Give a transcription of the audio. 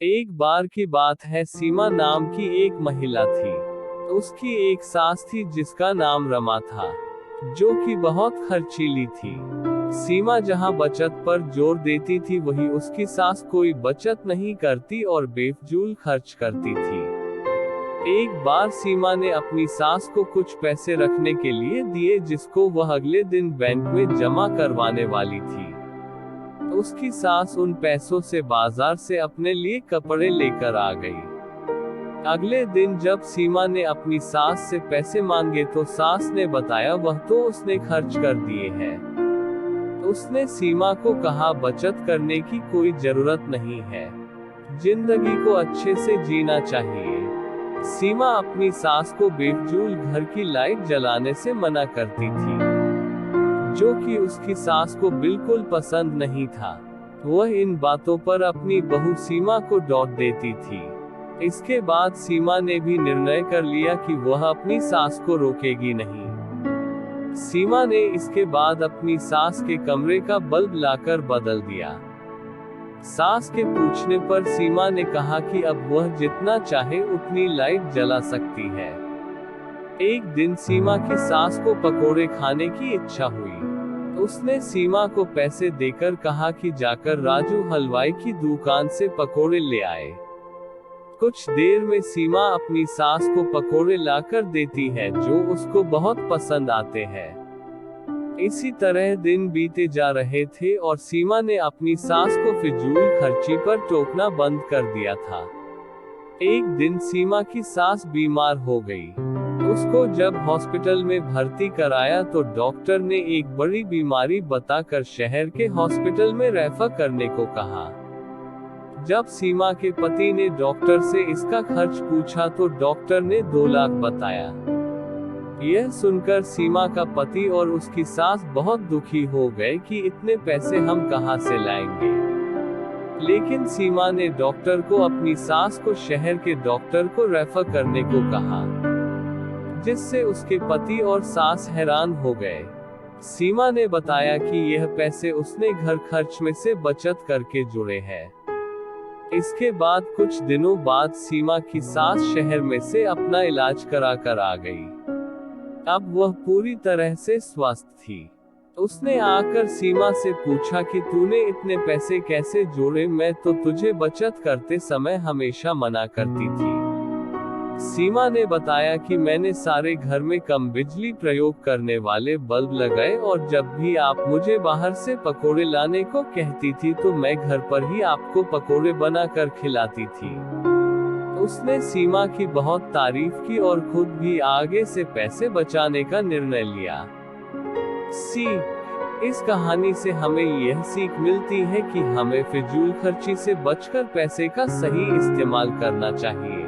एक बार की बात है, सीमा नाम की एक महिला थी। उसकी एक सास थी जिसका नाम रमा था, जो कि बहुत खर्चीली थी। सीमा जहां बचत पर जोर देती थी, वही उसकी सास कोई बचत नहीं करती और बेफजूल खर्च करती थी। एक बार सीमा ने अपनी सास को कुछ पैसे रखने के लिए दिए, जिसको वह अगले दिन बैंक में जमा करवाने वाली थी। उसकी सास उन पैसों से बाजार से अपने लिए कपड़े लेकर आ गई। अगले दिन जब सीमा ने अपनी सास से पैसे मांगे तो सास ने बताया वह तो उसने खर्च कर दिए हैं। उसने सीमा को कहा, बचत करने की कोई जरूरत नहीं है, जिंदगी को अच्छे से जीना चाहिए। सीमा अपनी सास को बेफजूल घर की लाइट जलाने से मना करती थी, जो कि उसकी सास को बिल्कुल पसंद नहीं था। वह इन बातों पर अपनी बहू सीमा को डांट देती थी। इसके बाद सीमा ने भी निर्णय कर लिया कि वह अपनी सास को रोकेगी नहीं। सीमा ने इसके बाद अपनी सास के कमरे का बल्ब लाकर बदल दिया। सास के पूछने पर सीमा ने कहा कि अब वह जितना चाहे उतनी लाइट जला सकती है। एक दिन सीमा की सास को पकोड़े खाने की इच्छा हुई। उसने सीमा को पैसे देकर कहा कि जाकर राजू हलवाई की दुकान से पकोड़े ले आए। कुछ देर में सीमा अपनी सास को पकोड़े लाकर देती है, जो उसको बहुत पसंद आते हैं। इसी तरह दिन बीते जा रहे थे और सीमा ने अपनी सास को फिजूल खर्ची पर टोकना बंद कर दिया था। एक दिन सीमा की सास बीमार हो गई। उसको जब हॉस्पिटल में भर्ती कराया तो डॉक्टर ने एक बड़ी बीमारी बताकर शहर के हॉस्पिटल में रेफर करने को कहा। जब सीमा के पति ने डॉक्टर से इसका खर्च पूछा तो डॉक्टर ने 2 लाख बताया। यह सुनकर सीमा का पति और उसकी सास बहुत दुखी हो गए कि इतने पैसे हम कहां से लाएंगे। लेकिन सीमा ने डॉक्टर को अपनी सास को शहर के डॉक्टर को रेफर करने को कहा, जिससे उसके पति और सास हैरान हो गए। सीमा ने बताया कि यह पैसे उसने घर खर्च में से बचत करके जुड़े हैं। इसके बाद कुछ दिनों बाद सीमा की सास शहर में से अपना इलाज करा कर आ गई। अब वह पूरी तरह से स्वस्थ थी। उसने आकर सीमा से पूछा कि तूने इतने पैसे कैसे जोड़े, मैं तो तुझे बचत करते समय हमेशा मना करती थी। सीमा ने बताया कि मैंने सारे घर में कम बिजली प्रयोग करने वाले बल्ब लगाए और जब भी आप मुझे बाहर से पकोड़े लाने को कहती थी तो मैं घर पर ही आपको पकोड़े बनाकर खिलाती थी। उसने सीमा की बहुत तारीफ की और खुद भी आगे से पैसे बचाने का निर्णय लिया। सीख: इस कहानी से हमें यह सीख मिलती है कि हमें फिजूल खर्ची से बचकर पैसे का सही इस्तेमाल करना चाहिए।